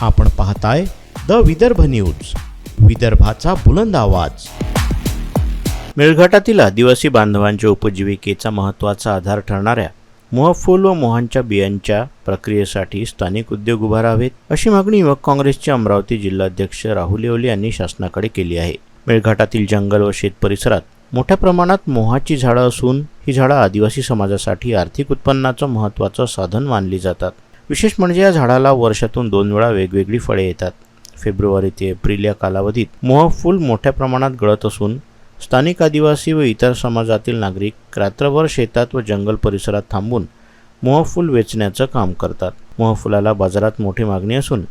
आपण पाहताय the Vidarbha news, विदर्भाचा बुलंद आवाज। मेळघाटातील आदिवासी बांधवांच्या उपजीविकेचा महत्त्वाचा आधार ठरणाऱ्या मोहफूल व मोहांच्या बियांच्या प्रक्रियेसाठी स्थानिक उद्योग उभारावेत, अशी मागणी युवक काँग्रेसचे अमरावती जिल्हाध्यक्ष राहुल येवले यांनी शासनाकडे केली आहे। मेळघाटातील जंगल व शेत परिसरात मोठ्या प्रमाणात मोहाची झाडं असून ही झाडं आदिवासी समाजासाठी आर्थिक उत्पन्नाचं महत्त्वाचं साधन मानली जातात। विशेष म्हणजे या झाडाला वर्षातून 2 वेळा वेगवेगळी फळे येतात। फेब्रुवारी ते एप्रिल या कालावधीत मोहफूल मोठ्या प्रमाणात गळत असून स्थानिक आदिवासी व इतर समाजातील नागरिक रात्रभर शेतात व जंगल परिसरात थांबून मोहफूल वेचण्याचं काम करतात। मोहफुलाला बाजारात मोठी मागणी असून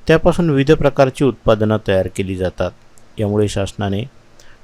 त्यापासून विविध प्रकारची उत्पादनं तयार केली जातात। यामुळे शासनाने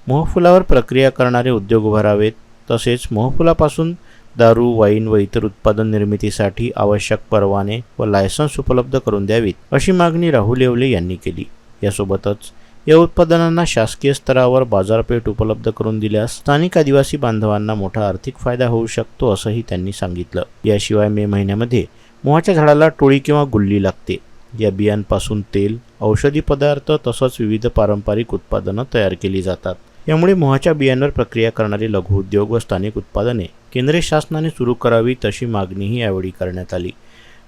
मोहफुलावर प्रक्रिया करणारे उद्योग उभारावेत, तसेच मोहफुलापासून दारू, वाईन व इतर उत्पादन निर्मितीसाठी आवश्यक परवाने व लायसन्स उपलब्ध करून द्यावीत, अशी मागणी राहुल येवले यांनी केली। यासोबतच या उत्पादनांना शासकीय स्तरावर बाजारपेठ उपलब्ध करून दिल्यास स्थानिक आदिवासी बांधवांना मोठा आर्थिक फायदा होऊ शकतो, असंही त्यांनी सांगितलं। याशिवाय मे महिन्यामध्ये मोहाच्या झाडाला टोळी किंवा गुल्ली लागते। या बियांपासून तेल, औषधी पदार्थ तसंच विविध पारंपरिक उत्पादनं तयार केली जातात। यामुळे मोहाच्या बियांवर प्रक्रिया करणारे लघु उद्योग व स्थानिक उत्पादने केंद्र शासनाने सुरू करावीत, अशी मागणीही यावेळी करण्यात आली।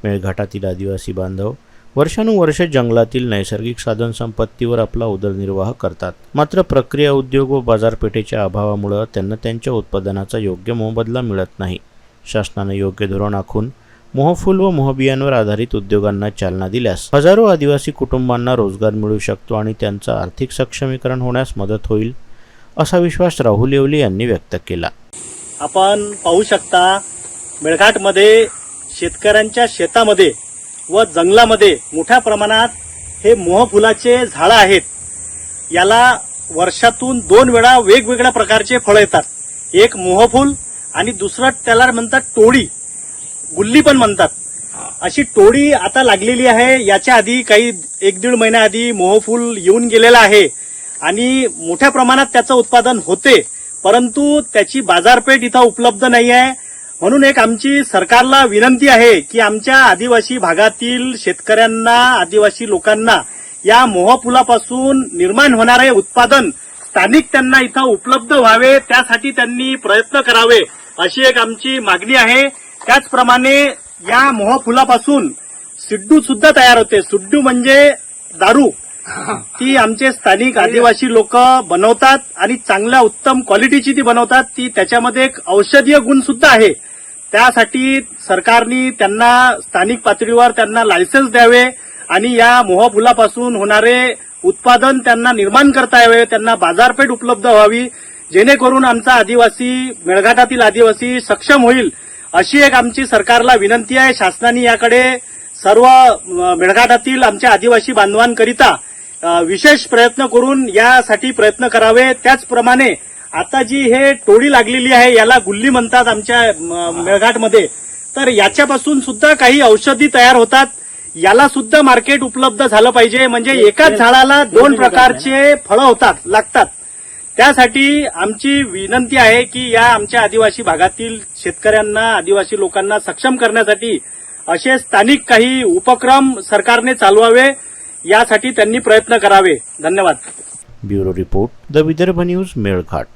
मेळघाटातील आदिवासी बांधव वर्षानुवर्षे जंगलातील नैसर्गिक साधन संपत्तीवर आपला उदरनिर्वाह करतात, मात्र प्रक्रिया उद्योग व बाजारपेठेच्या अभावामुळे त्यांना त्यांच्या उत्पादनाचा योग्य मोबदला मिळत नाही। शासनाने योग्य धोरण आखून मोहफूल व मोहबियांवर आधारित उद्योगांना चालना दिल्यास हजारो आदिवासी कुटुंबांना रोजगार मिळू शकतो आणि त्यांचं आर्थिक सक्षमीकरण होण्यास मदत होईल, असा विश्वास राहुल येवले यांनी व्यक्त केला। आपण पाहू शकता, मेळघाटमध्ये शेतकऱ्यांच्या शेतामध्ये व जंगलामध्ये मोठ्या प्रमाणात हे मोहफुलाचे झाडं आहेत। याला वर्षातून 2 वेळा वेगवेगळ्या प्रकारचे फळं येतात। एक मोहफूल आणि दुसरं त्याला म्हणतात टोळी, गुल्ली पण म्हणतात। अशी टोळी आता लागलेली आहे। याच्या आधी काही 1-1.5 महिन्याआधी मोहफूल येऊन गेलेला आहे आणि मोठ्या प्रमाणात त्याचं उत्पादन होते, परंतु त्याची बाजारपेठ इथं उपलब्ध नाही आहे। म्हणून एक आमची सरकारला विनंती आहे की आमच्या आदिवासी भागातील शेतकऱ्यांना, आदिवासी लोकांना या मोहफुलापासून निर्माण होणारे उत्पादन स्थानिक त्यांना इथं उपलब्ध व्हावे, त्यासाठी त्यांनी प्रयत्न करावे, अशी एक आमची मागणी आहे। त्याचप्रमाणे या मोहफुलापासून सिड्डू सुद्धा तयार होते। सिड्डू म्हणजे दारू, ती आमचे स्थानिक आदिवासी लोक बनवतात आणि चांगल्या उत्तम क्वालिटीची ती बनवतात। ती त्याच्यामध्ये एक औषधीय गुण सुद्धा आहे। त्यासाठी सरकारने त्यांना स्थानिक पातळीवर त्यांना लायसन्स द्यावे आणि या मोहफुलापासून होणारे उत्पादन त्यांना निर्माण करता यावे, त्यांना बाजारपेठ उपलब्ध व्हावी, जेणेकरून आमचा आदिवासी, मेळघाटातील आदिवासी सक्षम होईल, अशी एक आमची सरकारला विनंती आहे। शासनाने याकडे सर्व मेळघाटातील आमच्या आदिवासी बांधवांकरिता विशेष प्रयत्न करून यासाठी प्रयत्न करावे। त्याचप्रमाणे आता जी हे टोळी लागलेली आहे, याला गुल्ली म्हणतात आमच्या मेळघाटमध्ये, तर याच्यापासून सुद्धा काही औषधी तयार होतात। याला सुद्धा मार्केट उपलब्ध झालं पाहिजे, म्हणजे एकाच झाडाला 2 प्रकारचे फळं लागतात। त्यासाठी आमची विनंती आहे की या आमच्या आदिवासी भागातील शेतकऱ्यांना, आदिवासी लोकांना सक्षम करण्यासाठी असे स्थानिक काही उपक्रम सरकारने चालवावे, यासाठी त्यांनी प्रयत्न करावे। धन्यवाद। Bureau report, the Vidarbha news, Melghat.